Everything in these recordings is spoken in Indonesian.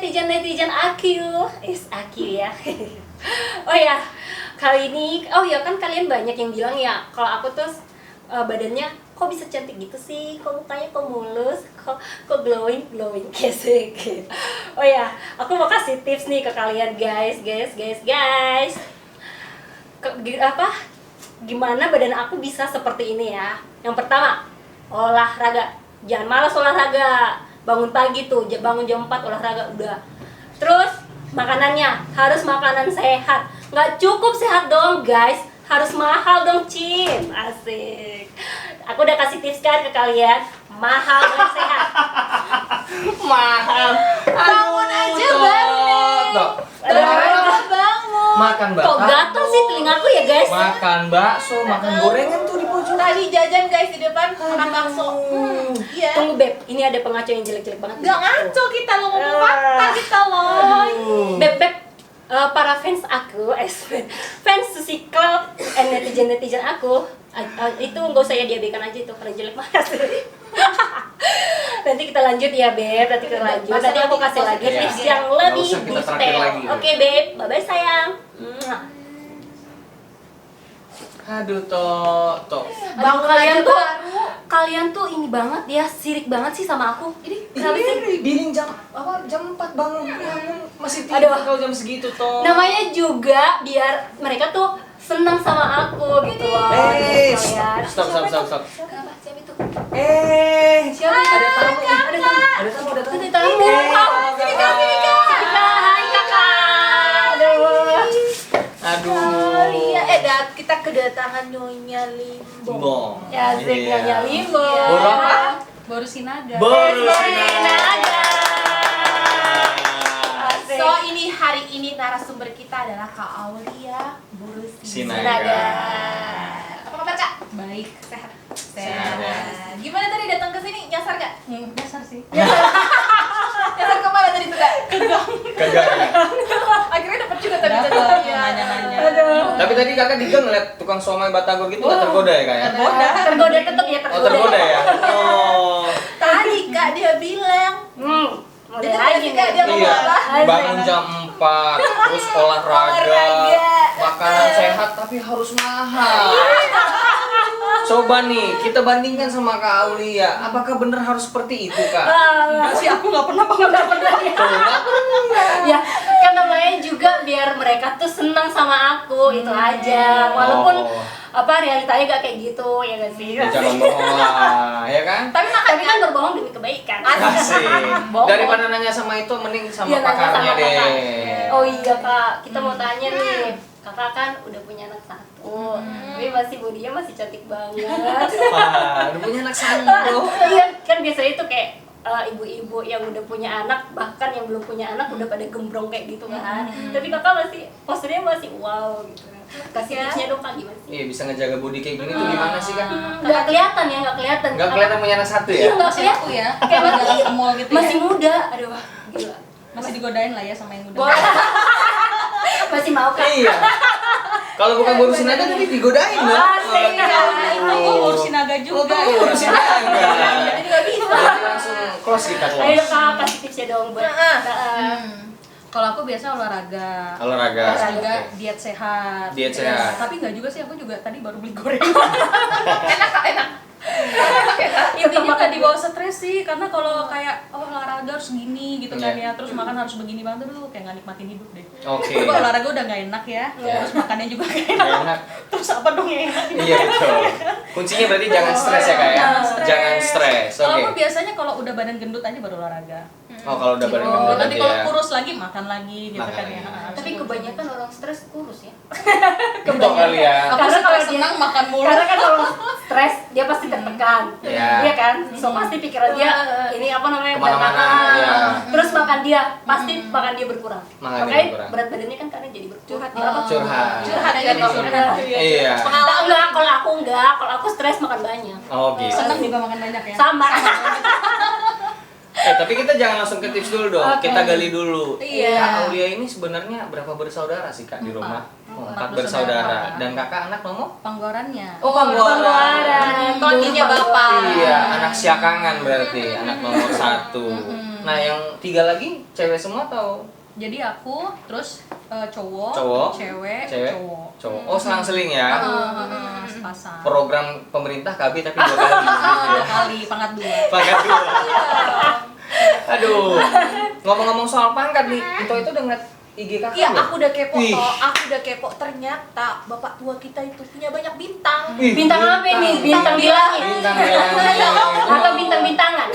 netizen aku, aku ya. Oh ya, kali ini, oh ya kan kalian banyak yang bilang ya, kalau aku tuh badannya kok bisa cantik gitu sih, kok mukanya kok mulus, kok glowing kesek. Oh ya, aku mau kasih tips nih ke kalian guys. Gimana badan aku bisa seperti ini ya? Yang pertama, olahraga. Jangan malas olahraga. Bangun pagi tuh, bangun jam 4 olahraga udah. Terus makanannya harus makanan sehat. Nggak cukup sehat doang guys, harus mahal dong Cin. Asik. Aku udah kasih tips kan ke kalian, mahal dan sehat. Mahal. Bangun aja bangun. Makan Kok bakso. gatel sih telingaku ya guys? Makan bakso, makan gorengan tuh di pojok. Tadi jajan guys di depan makan bakso. Iya. Tunggu Beb, ini ada pengaco yang jelek-jelek banget. Gak ngaco kita lo ngomong fakta kita lo. Beb, para fans aku, fans Susi Club and netizen aku, itu nggak usah ya diabaikan aja itu karena jelek banget. Nanti kita lanjut ya Beb, nanti kita lanjut. Nanti aku kasih lagi Iya. tips yang Nggak lebih usah kita terakhir detail. lagi. Oke Beb, bye bye sayang. Aduh, Tok. Bang Bangun aja kalian tuh ini banget ya, sirik banget sih sama aku. Ini kenapa sih? Biling jam 4 bangun. Masih Aduh. tidur kalau jam segitu, Tok. Namanya juga biar mereka tuh senang sama aku gitu loh. Stop. Kenapa? Siapa itu? Siapa? Ada tamu nih. Ada tamu. Sini Kakak. Hai kakak. Aduh. Iya, kita kedatangan Nyonya Limbo. Bong. Ya, Zeknya Iya. Limbo. Baru apa? Baru Sinaga. Baru Sinaga. Asik. So ini hari ini narasumber kita adalah Kak Aulia Buru Sinaga. Apa kabar Kak? Baik, sehat. Gimana tadi datang ke sini? Nyasar gak? Nyasar sih. Nyasar kemana tadi tuh Kak? Kagak. Akhirnya dapat juga tadi tadi. nanya-nanya. Aduh. Tapi tadi kakak juga ngeliat tukang somai batagor gitu nggak tergoda ya kak ya? Tergoda tetap ya Oh tergoda ya? Oh. Tadi Kak dia bilang. Mulai Dia lagi Kak, dia nih. ngomong Iya, apa? bangun jam 4, terus olahraga, makanan sehat tapi harus mahal. Coba nih, kita bandingkan sama Kak Aulia, apakah benar harus seperti itu Kak? Enggak sih, aku nggak pernah bangun. Nggak pernah ya. Ya, kan namanya juga biar mereka tuh senang sama aku, itu aja. Walaupun realitanya gak kayak gitu, ya gak sih? Ya, jangan bohong lah, ya kan? Tapi Tapi kan berbohong demi kebaikan. Asik. Bohong. Daripada nanya sama itu, mending sama Iya, nanya pakarnya sama kakak. deh. Oh iya kak, kita mau tanya nih. Kakak kan udah punya anak satu, tapi masih bodinya masih cantik banget. Wah, udah punya anak satu. Iya, kan biasanya itu kayak ibu-ibu yang udah punya anak, bahkan yang belum punya anak udah pada gembrong kayak gitu kan. Tapi kakak masih, posturnya masih wow gitu. Kasih tipsnya dong kak, gimana sih? Iya, bisa ngejaga body kayak gini tuh gimana sih Kak? Nggak kelihatan ya, nggak kelihatan. Nggak kelihatan punya anak satu Iya, ya? nggak Masih kelihatan. aku ya. Kayak Jalan masih, ke mall gitu ya. masih muda. Aduh, gila. Masih digodain lah ya sama yang muda. Boleh. Masih mau kak? Iya. Kalau bukan ngurusin aja tadi digodain dong. Asik. Itu gua ngurusin naga juga. Oh, ngurusin aja. Jadi nggak bisa. Jadi langsung close kita Ayo close. kak, kasih tipsnya dong buat. Kalau aku biasa olahraga. Olahraga. Terus juga Oke. diet sehat. Diet Terus- sehat. Tapi nggak juga sih, aku juga tadi baru beli gorengan. Enak Kak, enak. Intinya nggak dibawa stres sih, karena kalau kayak olahraga harus gini gitu kan Iya. ya, terus makan harus begini banget tuh kayak nggak nikmatin hidup deh. Oke. Coba olahraga udah nggak enak ya, terus makannya juga nggak enak. Nggak enak. Terus apa dong yang enak? Iya betul. Kuncinya berarti jangan stres ya Kak ya. Jangan stres. Kalau Oke. aku biasanya kalau udah badan gendut aja baru olahraga. Oh kalau udah badan Oh, gendut nanti nanti kalau ya. kurus lagi makan lagi gitu Makan kan lagi. ya. Tapi kebanyakan orang stres kurus ya. Gendut kali ya. Aku Karena suka kalau dia- senang makan mulu. Karena kan kalau stres dia pasti tertekan, Iya. iya kan? So pasti pikiran dia ini apa namanya Kemana-mana, berantakan. iya. Terus makan dia pasti makan dia berkurang. Makan dia Makanya berkurang. berat badannya kan karena jadi berkurang. Curhat. Curhat ya Curhat. Iya. Enggak, kalau aku enggak, kalau aku stres makan banyak. Oh gitu. Senang juga makan banyak ya. Sama. Tapi kita jangan langsung ke tips dulu dong. Oke. Kita gali dulu. Iya. Kak Aulia ini sebenarnya berapa bersaudara sih Kak di rumah? Oh, 4 bersaudara. Dan kakak anak nomor? Panggorannya. Oh, Panggoran. Kondinya bapak. Iya, anak siakangan berarti, anak nomor 1. Nah, yang 3 lagi cewek semua atau Jadi aku, terus cowok, Cowok, cewek, cewek, cowok. cowok? Oh, selang-seling ya. Sepasang. Program pemerintah KB tapi 2 kali gitu ya. 2 kali, pangkat 2. Pangkat 2. Aduh. Ngomong-ngomong soal pangkat nih, itu udah ngeliat IG kakak Iya, belum? aku udah kepo Wih. toh. Aku udah kepo. Ternyata bapak tua kita itu punya banyak bintang. Wih, Bintang apa nih? Bintang di langit. Bintang di langit. Atau bintang-bintangan?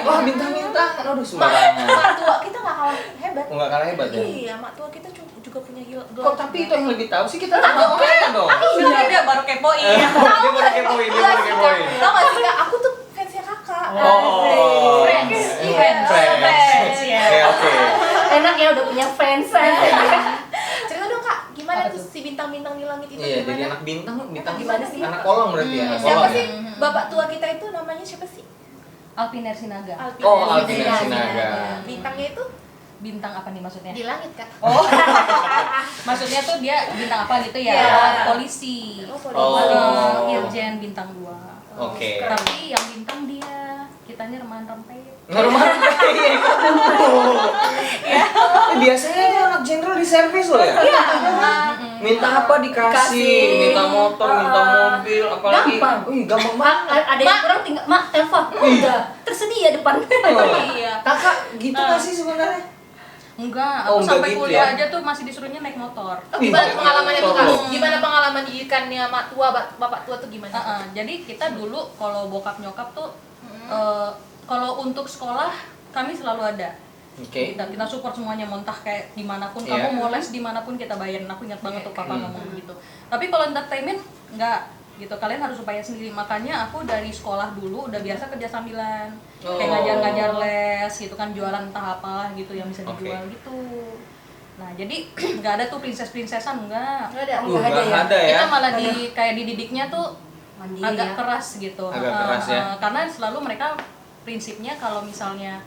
Wah, bintang-bintang. Aduh, sembarangan. Mak tua kita nggak kalah hebat. Enggak kalah hebat ya? Iya, mak tua kita juga punya gelar. Kok tapi itu yang lebih tahu sih kita tahu mereka dong. Iya, dia baru kepoin. Dia baru kepoin, dia baru kepoin. Tahu nggak sih kak? Aku tuh fansnya kakak. Oh, Friends. Friends. ya. Oke. Enak ya udah punya fans. Cerita dong kak, gimana Apa tuh tuh? si bintang-bintang di langit itu Iya, jadi gimana? anak bintang, Gimana sih? anak kolong berarti ya, anak Siapa kolong sih ya. bapak tua kita itu namanya siapa sih? Alpiner Sinaga. Oh, Alvin Alvin Sinaga. Bintangnya itu Bintang apa nih maksudnya? di langit kak. Oh, maksudnya tuh dia bintang apa gitu ya? Iya. Polisi. Oh, Oh. Irjen bintang 2. Oke. Tapi yang bintang dia, kitanya remahan rempeyek. Normal. Biasanya itu anak jenderal di servis loh ya. Minta apa dikasih, minta motor, minta mobil, apalagi. Gampang. Wih, gampang Mak, banget. ada yang kurang tinggal, mak telepon. Udah tersedia depan. Iya. Kakak gitu nggak sih sebenarnya? Enggak, Oh, aku enggak sampai gitu kuliah ya? aja tuh masih disuruhnya naik motor. Oh, gimana pengalamannya tuh kak? Motor. Gimana pengalaman didikannya mak tua, bapak tua tuh gimana? Jadi kita dulu kalau bokap nyokap tuh kalau untuk sekolah kami selalu ada. Oke. Kita support semuanya, montah kayak dimanapun Iya. kamu mau les dimanapun kita bayarin. Aku ingat banget tuh papa ngomong begitu. Tapi kalau entertainment enggak gitu, kalian harus upaya sendiri. Makanya aku dari sekolah dulu udah biasa kerja sambilan, kayak Oh. ngajar-ngajar les gitu kan, jualan entah apa gitu yang bisa Oke. dijual gitu. Nah jadi nggak ada tuh princess-princessan, enggak. Nggak ada. Nggak ada ya. Kita malah kayak dididiknya tuh Mandiri agak ya. keras gitu. Agak keras ya. Karena selalu mereka prinsipnya kalau misalnya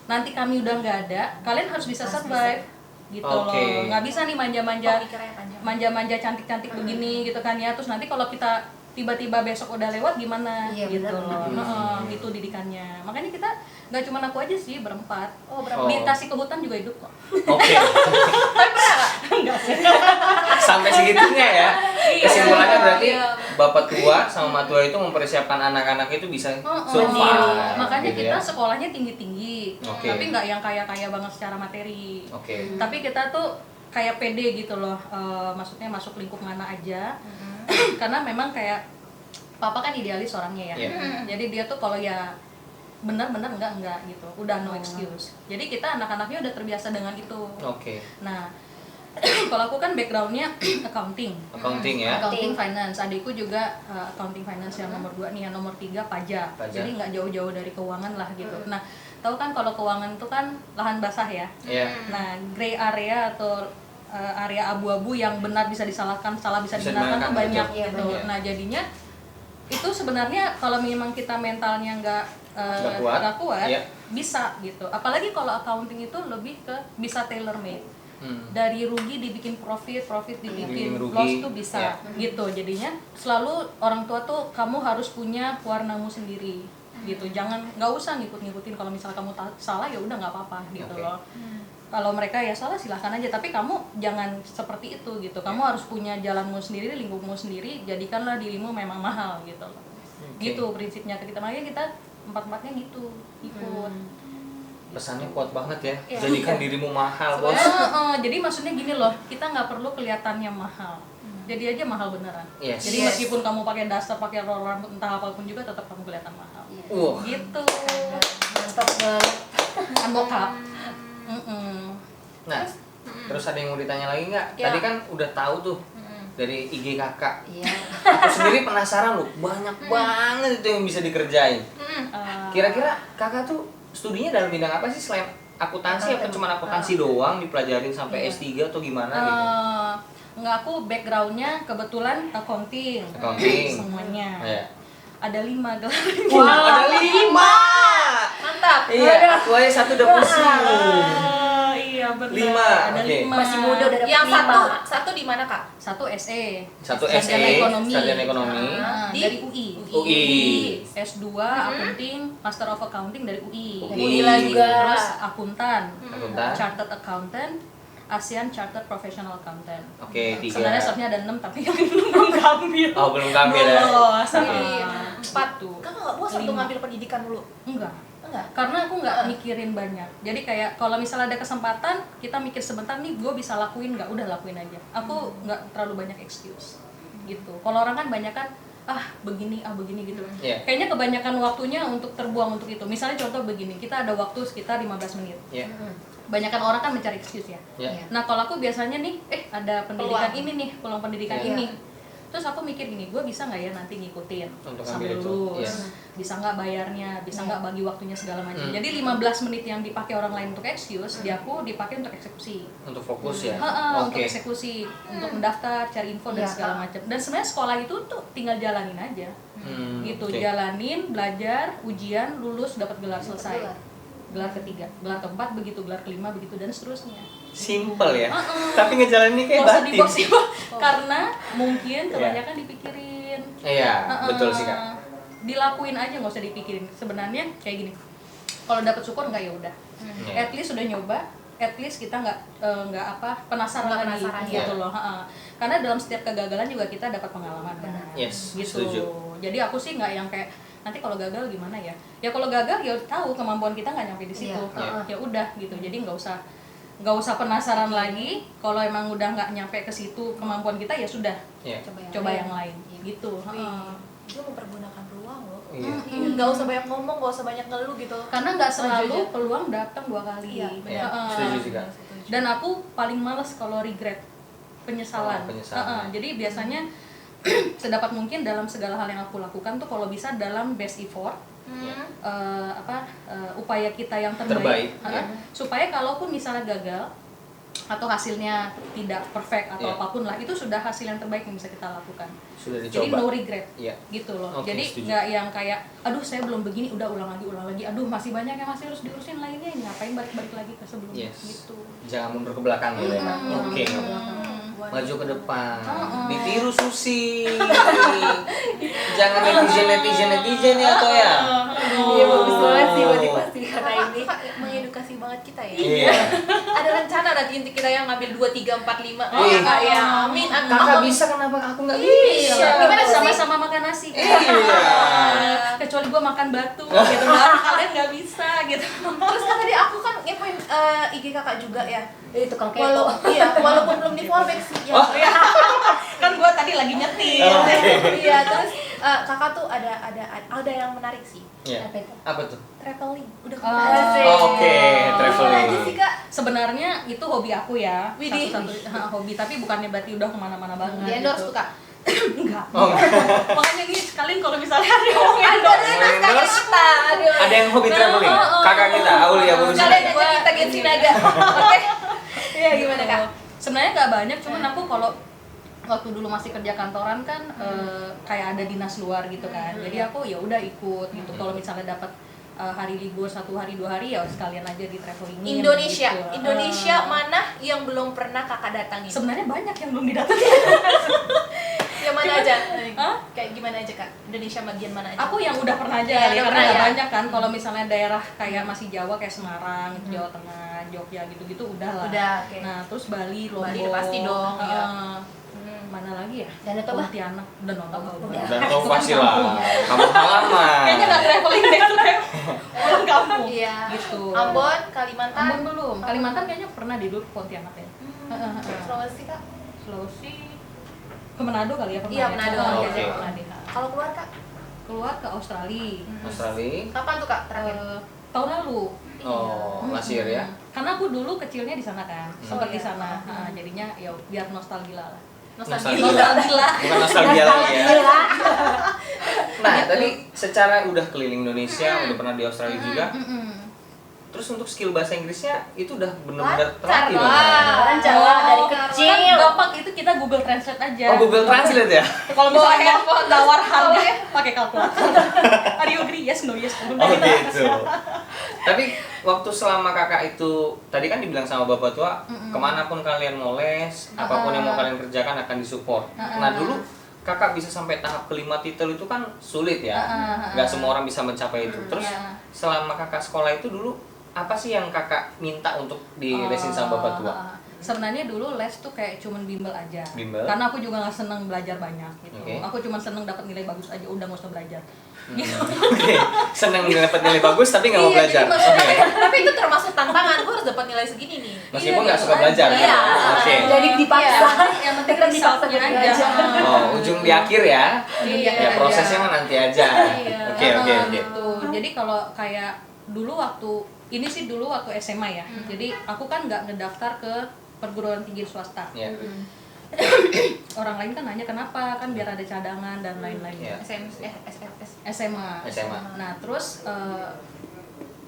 nanti kami udah nggak ada, kalian harus bisa survive gitu Oke. loh. Nggak bisa nih manja-manja Pemikirannya panjang. manja-manja cantik-cantik begini gitu kan ya. Terus nanti kalau kita tiba-tiba besok udah lewat gimana Iya, gitu benar. loh. Itu didikannya. Makanya kita nggak cuma aku aja sih, berempat. Oh, Oh. Dikasih ke hutan juga hidup kok. Oke. Sampai segitunya ya. Kesimpulannya berarti bapak tua sama mak tua itu mempersiapkan anak-anak itu bisa survive. Makanya gitu kita ya. sekolahnya tinggi-tinggi, Oke. tapi nggak yang kaya-kaya banget secara materi. Oke. Tapi kita tuh kayak pede gitu loh, maksudnya masuk lingkup mana aja. Karena memang kayak papa kan idealis orangnya ya. Iya. Jadi dia tuh kalau ya benar-benar enggak gitu, udah no excuse. Jadi kita anak-anaknya udah terbiasa dengan itu. Oke. Nah, kalau aku kan backgroundnya accounting. Accounting ya. Accounting finance, adikku juga accounting finance yang nomor 2 nih, yang nomor 3 pajak. Pajak. Jadi nggak jauh-jauh dari keuangan lah gitu. Nah, tahu kan kalau keuangan itu kan lahan basah ya. Iya. Nah, gray area atau area abu-abu yang benar bisa disalahkan, salah bisa Bisa dibenarkan tuh dibenarkan, banyak betul. Iya, gitu. banyak. Nah, jadinya itu sebenarnya kalau memang kita mentalnya nggak Nggak kuat, iya. bisa gitu. Apalagi kalau accounting itu lebih ke bisa tailor made. Dari rugi dibikin profit dibikin Dibikin rugi, loss tuh bisa ya. gitu. Jadinya selalu orang tua tuh kamu harus punya warnamu sendiri gitu. Jangan, nggak usah ngikut-ngikutin. Kalau misalnya kamu salah ya udah nggak apa-apa gitu Oke. loh. Kalau mereka ya salah silahkan aja, tapi kamu jangan seperti itu gitu. Kamu harus punya jalanmu sendiri, lingkupmu sendiri. Jadikanlah dirimu memang mahal gitu loh. Oke. Gitu prinsipnya kita, makanya kita empat-empatnya gitu ikut. Pesannya kuat banget ya. Iya. Jadikan dirimu mahal, Bos. Jadi maksudnya gini loh, kita nggak perlu kelihatannya mahal. Jadi aja mahal beneran. Yes. Jadi meskipun kamu pakai daster, pakai roller rambut entah apapun juga tetap kamu kelihatan mahal. Wah. Gitu. Mantap banget. Kan bokap. Nah, terus ada yang mau ditanya lagi nggak? Ya. Tadi kan udah tahu tuh dari IG kakak. Iya. Aku sendiri penasaran loh, banyak banget itu yang bisa dikerjain. Kira-kira kakak tuh studinya dalam bidang apa sih selain akuntansi? Apa cuma akuntansi doang dipelajarin sampai S3 atau gimana gitu? Enggak, aku backgroundnya kebetulan accounting. Accounting. Semuanya. Iya. Ada 5 gelar. Wah, ada 5. Mantap. Iya, aku aja satu udah pusing. Iya, benar. 5, Ada oke. 5. Masih muda udah dapat Yang 5. satu di mana Kak? Satu SE. Satu Sarjana SE, ekonomi. sarjana ekonomi. Nah, Di? dari UI. UI. S2 accounting, Master of Accounting dari UI. UI lagi. Terus akuntan. Akuntan. Chartered Accountant, ASEAN Chartered Professional Accountant. Oke, 3. Sebenarnya softnya ada 6 tapi yang belum kambil. Oh, belum kambil ya. Lolos. Jadi Ah, 4 gitu. Kakak nggak bosan untuk 5. ngambil pendidikan dulu? Enggak. Enggak. Karena aku nggak mikirin banyak. Jadi kayak kalau misalnya ada kesempatan, kita mikir sebentar nih, gue bisa lakuin nggak? Udah lakuin aja. Aku nggak terlalu banyak excuse gitu. Kalau orang kan banyak kan begini gitu. Iya. Kayaknya kebanyakan waktunya untuk terbuang untuk itu. Misalnya contoh begini, kita ada waktu sekitar 15 menit. Iya. Banyakan orang kan mencari excuse ya. Iya. Nah kalau aku biasanya nih, ada pendidikan Peluang. ini nih, peluang pendidikan Iya. ini. Terus aku mikir gini, gue bisa nggak ya nanti ngikutin Untuk sambil ambil itu, lulus, iya. bisa nggak bayarnya, bisa nggak bagi waktunya segala macam. Hmm. Jadi 15 menit yang dipakai orang lain untuk excuse, di aku dipakai untuk eksekusi. Untuk fokus ya. Untuk Oke. eksekusi, untuk mendaftar, cari info dan Iya. segala macam. Dan sebenarnya sekolah itu tuh tinggal jalanin aja, gitu, Oke. jalanin, belajar, ujian, lulus, dapat gelar selesai. gelar. Gelar ketiga, gelar keempat begitu, gelar kelima begitu dan seterusnya. Simple ya. Tapi ngejalaninnya kayak Nggak usah batin. dibawa-bawa, karena mungkin kebanyakan dipikirin. Iya, betul sih Kak. Dilakuin aja, nggak usah dipikirin. Sebenarnya kayak gini, kalau dapat syukur nggak ya udah. Iya. At least udah nyoba, at least kita nggak penasaran Nggak lagi penasaran, gitu ya. loh. Karena dalam setiap kegagalan juga kita dapat pengalaman kan. Yes, Gitu. setuju. Jadi aku sih nggak yang kayak nanti kalau gagal gimana ya? Ya kalau gagal ya tahu kemampuan kita nggak nyampe di situ. Iya. Ya udah gitu. Jadi nggak usah penasaran lagi. Kalau emang udah nggak nyampe ke situ kemampuan kita ya sudah. Iya. Coba yang lain gitu. Dia mempergunakan peluang loh. Iya. Nggak usah banyak ngomong, nggak usah banyak ngeluh gitu. Karena nggak selalu Maju aja. peluang datang 2 kali. Iya, Iya, Heeh. setuju sih Kak. Dan aku paling males kalau regret, penyesalan. Penyesalan. Jadi biasanya sedapat mungkin dalam segala hal yang aku lakukan tuh kalau bisa dalam best effort, upaya kita yang terbaik, Terbaik, ya. supaya kalaupun misalnya gagal atau hasilnya tidak perfect atau Iya. apapun lah, itu sudah hasil yang terbaik yang bisa kita lakukan. Sudah Jadi dicoba. no regret, Iya. gitu loh. Oke, Jadi setuju. nggak yang kayak, aduh saya belum begini, udah ulang lagi, aduh masih banyak yang masih harus diurusin lainnya, ngapain balik lagi ke sebelumnya, Yes. gitu. Jangan mundur ke belakang gitu ya Kak. Oke. Maju ke depan. Ditiru Susi. Jangan netizen ya toh ya. Iya, bagus banget sih motivasi kata ini. Kakak mengedukasi banget kita ya. Iya. Ada rencana nanti kita yang ngambil 2, 3, 4, 5. Iya. Kak ya. Amin. Kakak bisa, kenapa aku nggak bisa? Iya, Gimana sih? sama-sama makan nasi. Iya. Kecuali gua makan batu gitu, baru kalian nggak bisa gitu. Terus kan tadi aku kan ngepoin IG kakak juga ya. Tukang kepo. Walaupun belum di fallback sih ya. Oh. Kan gua tadi lagi nyetir. Iya, terus kakak tuh ada yang menarik sih. Iya. Apa itu? Apa tuh? Traveling. Udah Oh. kemana aja sih? Oke, traveling. Kemana aja sih kak? Sebenarnya itu hobi aku ya, Widih. satu-satu hobi, tapi bukannya berarti udah kemana-mana banget. Di endorse gitu. tuh kak. Enggak. Oh, Makanya ini sekalian kalau misalnya ada yang mau endorse. endorse. Aduh. Ada yang hobi traveling? Kakak kita, Aulia Buru Kalian Sinaga. aja kita Gen Sinaga. Oke. Iya gimana kak? Sebenarnya nggak banyak, cuman aku kalau waktu dulu masih kerja kantoran kan kayak ada dinas luar gitu kan. Jadi aku ya udah ikut gitu. Kalau misalnya dapat hari libur 1 hari 2 hari ya sekalian aja di travelingin. Indonesia. gitu. Indonesia mana yang belum pernah kakak datangin? Sebenarnya banyak yang belum didatangi. Yang mana aja? Hah? Kayak gimana aja kak? Indonesia bagian mana aja? Aku yang udah pernah aja Iya, kali, udah karena pernah nggak ya. banyak kan. Kalau misalnya daerah kayak masih Jawa kayak Semarang, Jawa Tengah, Jogja gitu-gitu udah lah. Udah, oke. Nah terus Bali, Lombok. Bali pasti dong, iya. Mana lagi ya? Danau Toba? Pontianak, udah nonton. Udah. Dan kau pasti lah. Kamu halaman. Kayaknya nggak traveling deh tuh kayak pulang kampung. Iya. Gitu. Ambon, Kalimantan. Ambon belum. Kalimantan kayaknya pernah di dulu, Pontianak ya. Sulawesi kak. Sulawesi ke Manado kali ya pernah. Iya, ya? Manado. Kayaknya Oke. pernah deh. Kalau keluar kak? Keluar ke Australia. Australia. Kapan tuh kak terakhir? Tahun lalu. Oh, lasir ya. Karena aku dulu kecilnya di sana kan, sempat iya. di sana. Jadinya ya biar nostalgia lah. Nostalgia. Nostalgia. Bukan nostalgia lagi ya. Gila. Nah, tadi secara udah keliling Indonesia, udah pernah di Australia juga. Terus untuk skill bahasa Inggrisnya itu udah benar-benar terlatih dong. lah. Lancar lah dari Kan kecil. gampang itu kita Google Translate aja. Oh, Google Translate ya? Kalau misalnya Bawa handphone, tawar terus harga tahu ya. pakai kalkulator. Are you agree? only yes no yes. Oh gitu. Tapi waktu selama kakak itu tadi kan dibilang sama bapak tua, kemanapun kalian mau les, apapun yang mau kalian kerjakan akan disupport. Nah dulu kakak bisa sampai tahap kelima titel itu kan sulit ya, nggak semua orang bisa mencapai itu. Terus selama kakak sekolah itu dulu apa sih yang kakak minta untuk dilesin sama bapak tua? Sebenarnya dulu les tuh kayak cuman bimbel aja. Bimbel? Karena aku juga nggak seneng belajar banyak gitu. Oke. Aku cuma seneng dapat nilai bagus aja, udah nggak usah belajar. Gitu. Oke, seneng dapat nilai bagus tapi nggak mau Iya, belajar. jadi maksudnya, Oke. tapi itu termasuk tantangan. Gue harus dapat nilai segini nih. Meskipun Iya, nggak gitu suka kan. belajar. Iya. gitu. Oke. Jadi dipaksa. Yang penting Kita dipaksa resultnya buat aja. belajar. Oh, ujung di akhir ya. Iya, Ya prosesnya mah nanti aja. Iya. Oke, oke, oke. Gitu. Jadi kalau kayak dulu waktu ini sih dulu waktu SMA ya. Jadi aku kan nggak ngedaftar ke perguruan tinggi swasta. Ya. Orang lain kan nanya kenapa, kan biar ada cadangan dan lain-lain. Iya. SMA. SMA. Nah terus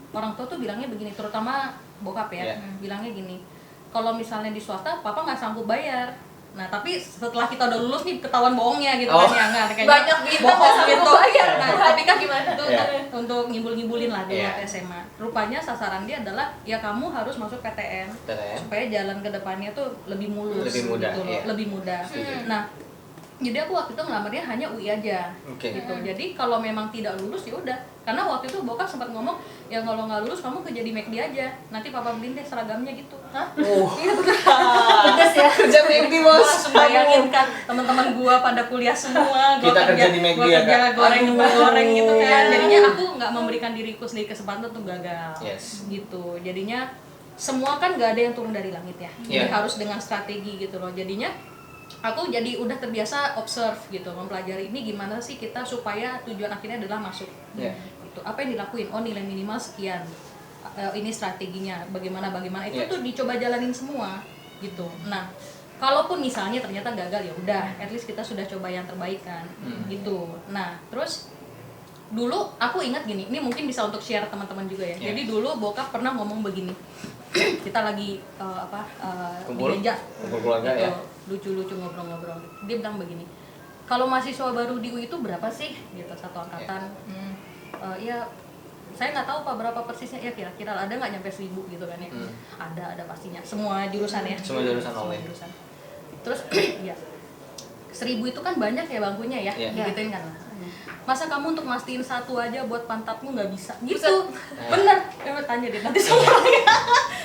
orang tua tuh bilangnya begini, terutama bokap ya, Iya. bilangnya gini, kalau misalnya di swasta papa nggak sanggup bayar. Nah tapi setelah kita udah lulus nih ketahuan bohongnya gitu Oh. kan ya, nggak kayaknya Banyak bintang nggak sanggup gitu. bayar. Nah tapi kan Gimana? itu Iya. untuk ngibul-ngibulin lah dulu Iya. waktu SMA. Rupanya sasaran dia adalah ya kamu harus masuk PTN PTN. supaya jalan ke depannya tuh lebih mulus, Lebih mudah, gitu loh, iya. lebih mudah. Setuju. Nah jadi aku waktu itu ngelamarnya hanya UI aja. Oke. Gitu. Jadi kalau memang tidak lulus ya udah. Karena waktu itu bokap sempat ngomong, ya kalau nggak lulus kamu kerja di McD aja. Nanti papa beliin deh seragamnya gitu. Hah? Iya bener. Pedes ya. Kerja McD Gua bos. langsung bayangin kan teman-teman gua pada kuliah semua, gua Kita kerja di McD gua ya, kerja Kak? goreng goreng gitu kan. Aduh. Jadinya aku nggak memberikan diriku sendiri kesempatan untuk gagal. Yes. Gitu. Jadinya semua kan nggak ada yang turun dari langit ya. Jadi Iya. harus dengan strategi gitu loh. Jadinya aku jadi udah terbiasa observe gitu, mempelajari ini gimana sih kita supaya tujuan akhirnya adalah masuk. Iya. Gitu. Apa yang dilakuin? Oh nilai minimal sekian. Ini strateginya. Bagaimana itu Iya. tuh dicoba jalanin semua gitu. Nah, kalaupun misalnya ternyata gagal ya udah, at least kita sudah coba yang terbaik kan. Gitu. Nah, terus dulu aku ingat gini, ini mungkin bisa untuk share teman-teman juga ya. Iya. Jadi dulu bokap pernah ngomong begini. Kita lagi Kumpul? di meja Kumpul keluarga gitu, ya? lucu-lucu ngobrol-ngobrol. Dia bilang begini, kalau mahasiswa baru di UI itu berapa sih? Gitu, satu angkatan. Ya saya nggak tahu pak berapa persisnya, ya kira-kira ada nggak nyampe 1000 gitu kan ya. Ada pastinya, semua jurusan ya. Semua jurusan oleh. jurusan. Terus ya 1000 itu kan banyak ya bangkunya ya, Iya. digituin kan lah. Masa kamu untuk mastiin satu aja buat pantatmu nggak bisa gitu. Buset. Bener, tanya deh nanti sama orangnya.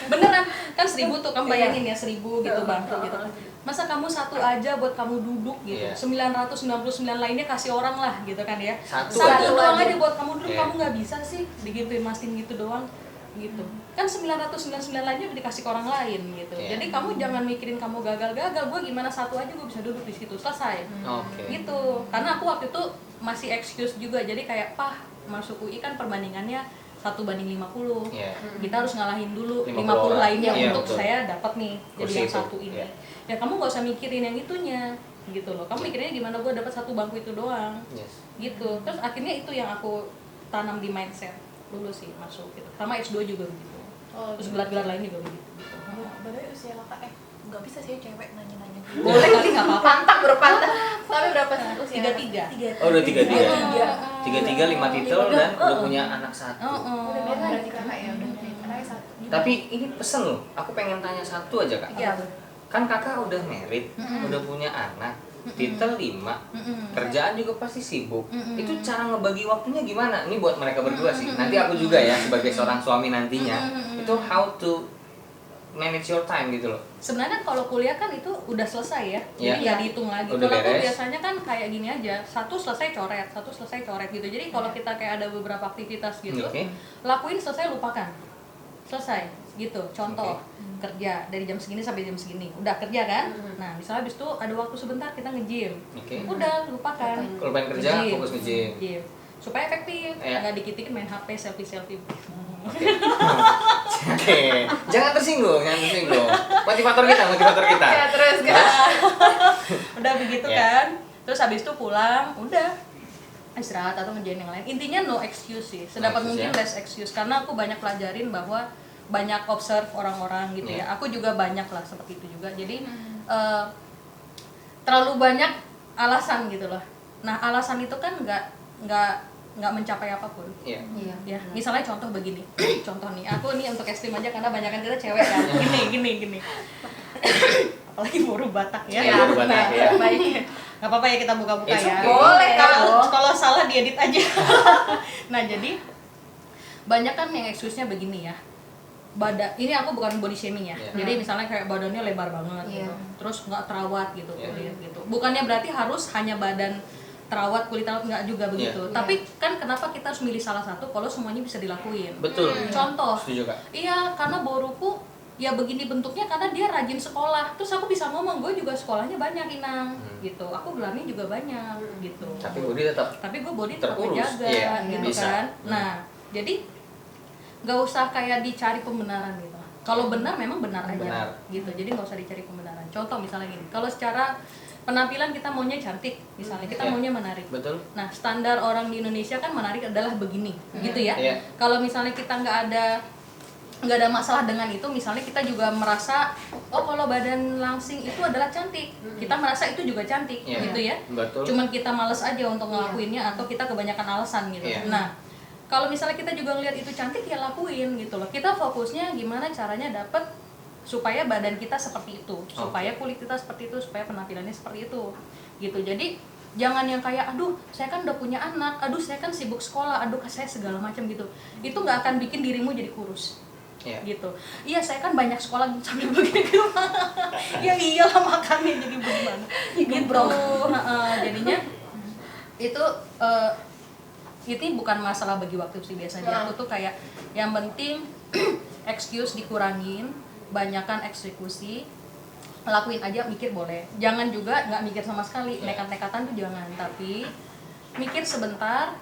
Beneran kan 1000 tuh, kamu bayangin ya 1000 gitu bangku gitu. Masa kamu satu aja buat kamu duduk gitu, Iya. 999 lainnya kasih orang lah gitu kan ya. Satu doang aja. aja buat kamu duduk, Iya. kamu nggak bisa sih digituin mastiin gitu doang gitu. Kan 999 lainnya udah dikasih ke orang lain gitu. Iya. Jadi kamu jangan mikirin kamu gagal-gagal, gue gimana satu aja gue bisa duduk di situ, selesai. Oke. Gitu. Karena aku waktu itu masih excuse juga, jadi kayak masuk UI kan perbandingannya 1:50. Iya. Kita harus ngalahin dulu 50 50 orang. lainnya Iya, untuk betul. saya dapat nih jadi Kursi yang itu. satu ini. Iya. Ya kamu nggak usah mikirin yang itunya gitu loh. Kamu mikirnya gimana gue dapat satu bangku itu doang. Yes. Gitu. Terus akhirnya itu yang aku tanam di mindset dulu sih masuk gitu. Sama S2 juga begitu. Terus gelar-gelar lain juga begitu. Gitu. Berarti usia kakak nggak bisa sih cewek nanya-nanya gitu. Boleh kali nggak apa-apa. Pantang berpantang. Tapi berapa sih usia? 33. Oh udah 33. Tiga. 33 5 titel dan udah punya anak satu. Udah beda berarti kakak ya udah anaknya satu. Tapi ini pesen loh, aku pengen tanya satu aja kak. Iya. Kan kakak udah married, udah punya anak, titel 5, kerjaan juga pasti sibuk. Itu cara ngebagi waktunya gimana? Ini buat mereka berdua sih. Nanti aku juga ya sebagai seorang suami nantinya. Itu how to manage your time gitu loh. Sebenarnya kalau kuliah kan itu udah selesai ya, Iya. jadi nggak dihitung lagi. Udah Kalau aku beres. biasanya kan kayak gini aja, satu selesai coret gitu. Jadi kalau kita kayak ada beberapa aktivitas gitu, Oke. lakuin selesai lupakan, selesai gitu. Contoh kerja dari jam segini sampai jam segini, udah kerja kan? Nah misalnya habis itu ada waktu sebentar kita nge-gym, Oke. udah lupakan. Kalau pengen kerja, Nge-gym. fokus nge-gym. Nge-gym. Supaya efektif, Iya. nggak dikit-dikit main HP selfie. Oke. Jangan tersinggung. Motivator kita. Ya terus kan. Udah begitu Ya. kan, terus habis itu pulang udah istirahat atau ngerjain yang lain. Intinya no excuse sih, sedapat No excuse, mungkin ya. less excuse, karena aku banyak pelajarin bahwa banyak observe orang-orang gitu Ya. ya. Aku juga banyak lah seperti itu juga, jadi terlalu banyak alasan gitu loh. Nah alasan itu kan nggak nggak mencapai apapun. Iya. Ya, misalnya contoh begini. Contoh nih, aku nih untuk ekstrim aja karena banyak kan kita cewek kan. Gini. Apalagi buru Batak ya. Iya, buru Batak, ya. Baik. Nggak apa-apa ya kita buka-buka It's ya. okay. Boleh, Kalau salah diedit aja. Nah, jadi banyak kan yang excuse-nya begini ya. Ini aku bukan body shaming ya. Yeah. Jadi misalnya kayak badannya lebar banget Yeah. gitu. Terus nggak terawat gitu Yeah. kulit gitu. Bukannya berarti harus hanya badan terawat, kulit terawat, nggak juga begitu. Yeah. Tapi kan kenapa kita harus milih salah satu kalau semuanya bisa dilakuin? Betul. Contoh. Setuju, Kak. Iya, karena boruku ya begini bentuknya karena dia rajin sekolah. Terus aku bisa ngomong, gue juga sekolahnya banyak Inang gitu. Aku gelarnya juga banyak gitu. Tapi body tetap Tapi gue body tetap terurus. menjaga Iya, gitu bisa. kan. Nah, jadi nggak usah kayak dicari pembenaran gitu. Kalau benar memang benar aja Benar. gitu. Jadi nggak usah dicari pembenaran. Contoh misalnya gini, kalau secara penampilan kita maunya cantik, misalnya kita Iya. maunya menarik. betul. Nah, standar orang di Indonesia kan menarik adalah begini, gitu ya. Iya. Kalau misalnya kita nggak ada masalah dengan itu, misalnya kita juga merasa oh kalau badan langsing itu adalah cantik, kita merasa itu juga cantik, Iya. gitu ya. Betul. Cuman kita males aja untuk ngelakuinnya atau kita kebanyakan alasan gitu. Iya. Nah, kalau misalnya kita juga ngelihat itu cantik ya lakuin gitu loh. Kita fokusnya gimana caranya dapat supaya badan kita seperti itu, supaya kulit kita seperti itu, supaya penampilannya seperti itu. Gitu. Jadi jangan yang kayak aduh saya kan udah punya anak, aduh saya kan sibuk sekolah, aduh saya segala macam gitu. Itu nggak akan bikin dirimu jadi kurus. Iya. Gitu. Iya, saya kan banyak sekolah sambil begini gimana. Ya iyalah makannya jadi bagaimana. Gitu. Jadinya itu bukan masalah bagi waktu sih biasanya. Aku tuh kayak yang penting excuse dikurangin, banyakan eksekusi, lakuin aja, mikir boleh. Jangan juga nggak mikir sama sekali, nekat-nekatan tuh jangan. Tapi mikir sebentar,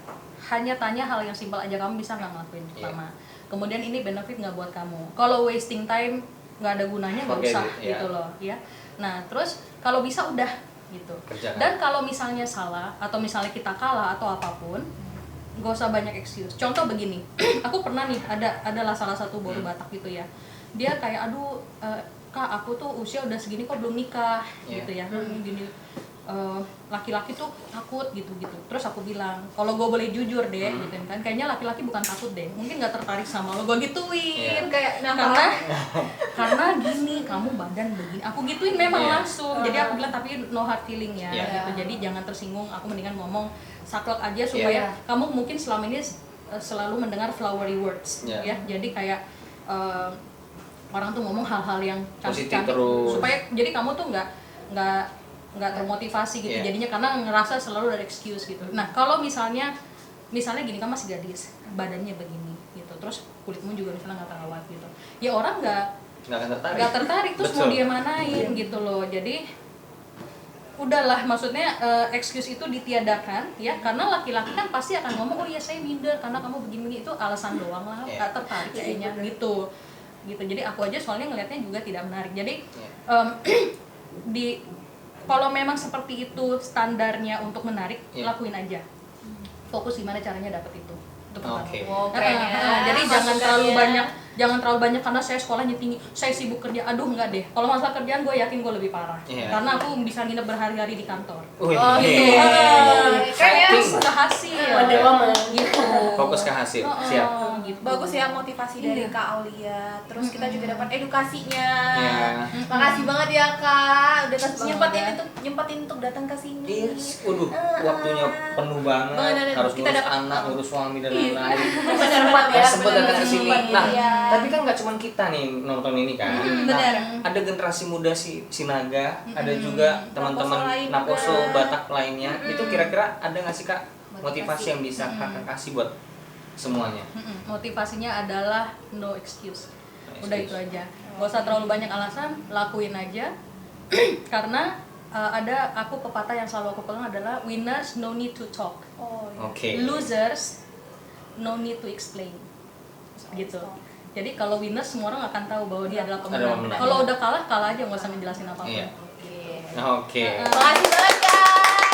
hanya tanya hal yang simpel aja, kamu bisa nggak ngelakuin pertama. Kemudian ini benefit nggak buat kamu. Kalau wasting time nggak ada gunanya, nggak Forget usah it, gitu loh, ya. Nah terus kalau bisa udah gitu. Kerjakan. Dan kalau misalnya salah atau misalnya kita kalah atau apapun, nggak usah banyak excuse. Contoh begini, aku pernah nih adalah salah satu boru Batak gitu ya. Dia kayak aduh Kak aku tuh usia udah segini kok belum nikah gitu ya. Gini laki-laki tuh takut gitu. Terus aku bilang kalau gue boleh jujur deh gitu kan, kayaknya laki-laki bukan takut deh, mungkin nggak tertarik sama lo, gue gituin kayak karena gini kamu badan begini, aku gituin memang langsung. Jadi aku bilang tapi no hard feeling ya gitu. Jadi jangan tersinggung, aku mendingan ngomong saklek aja supaya kamu mungkin selama ini selalu mendengar flowery words ya. Jadi kayak orang tuh ngomong hal-hal yang cantik-cantik supaya jadi kamu tuh nggak termotivasi gitu. Jadinya karena ngerasa selalu ada excuse gitu. Nah kalau misalnya gini, kan masih gadis, badannya begini gitu, terus kulitmu juga misalnya nggak terawat gitu, ya orang nggak tertarik terus mau dia manain gitu loh. Jadi udahlah, maksudnya excuse itu ditiadakan ya, karena laki-laki kan pasti akan ngomong oh ya saya minder karena kamu begini, itu alasan doang lah, nggak tertarik kayaknya gitu. Jadi aku aja soalnya ngelihatnya juga tidak menarik. Jadi kalau memang seperti itu standarnya untuk menarik, lakuin aja. Fokus gimana caranya dapet itu. Jadi jangan terlalu banyak karena saya sekolahnya tinggi, saya sibuk kerja. Aduh enggak deh. Kalau masalah kerjaan gue yakin gue lebih parah. Karena aku bisa nginep berhari-hari di kantor. Gitu. Fokus ke hasil. Gitu. Fokus ke hasil. Siap. Gitu. Bagus ya motivasi dari Kak Aulia. Terus kita juga dapat edukasinya. Makasih banget ya Kak, udah nyempetin untuk datang ke sini. Waduh, waktunya penuh banget. Harus ngurus anak, ngurus suami dan lain-lain. Sempat datang ke sini. Nah, tapi kan nggak cuma kita nih nonton ini kan. Ada generasi muda si Naga, ada juga teman-teman Naposo Batak lainnya. Itu kira-kira ada nggak sih Kak motivasi yang bisa Kakak kasih buat semuanya? Motivasinya adalah no excuse. Udah itu aja. Gak usah terlalu banyak alasan, lakuin aja. Karena ada pepatah yang selalu aku pegang adalah winners no need to talk. Losers no need to explain. Gitu. Jadi kalau winners semua orang akan tahu bahwa dia adalah pemenang. Kalau udah kalah aja, nggak usah ngejelasin apapun. Makasih banget Kak.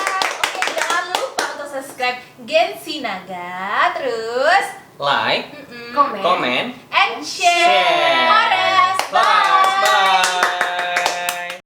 Jangan lupa untuk subscribe Gensi Naga, terus like, Comment and share.